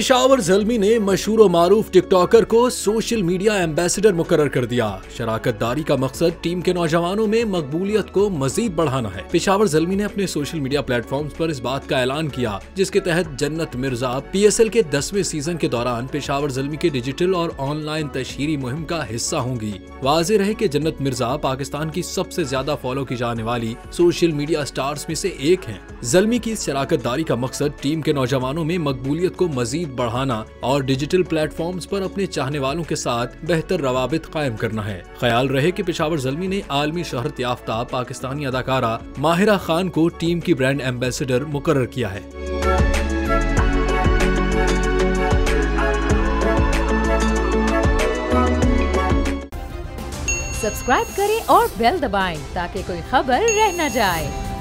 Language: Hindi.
पेशावर ज़ल्मी ने मशहूर और मारूफ टिकटॉकर को सोशल मीडिया एम्बेसडर मुकर्रर कर दिया। शराकतदारी का मकसद टीम के नौजवानों में मकबूलियत को मजीद बढ़ाना है। पेशावर ज़ल्मी ने अपने सोशल मीडिया प्लेटफॉर्म्स पर इस बात का ऐलान किया, जिसके तहत जन्नत मिर्जा PSL के 10वें सीजन के दौरान पेशावर ज़ल्मी के डिजिटल और ऑनलाइन तशहीरी मुहिम का हिस्सा होंगी। वाज़ेह रहे कि जन्नत मिर्जा पाकिस्तान की सबसे ज्यादा फॉलो की जाने वाली सोशल मीडिया स्टार्स में से एक हैं। ज़ल्मी की शराकतदारी का मकसद टीम के नौजवानों में मकबूलियत को मजीद बढ़ाना और डिजिटल प्लेटफॉर्म्स पर अपने चाहने वालों के साथ बेहतर रवाबित कायम करना है। ख्याल रहे कि पेशावर ज़ल्मी ने आलमी शोहरत याफ्ता पाकिस्तानी अदाकारा माहिरा खान को टीम की ब्रांड एम्बेसडर मुकर्रर किया है। सब्सक्राइब करें और बेल दबाएं ताकि कोई खबर रह न जाए।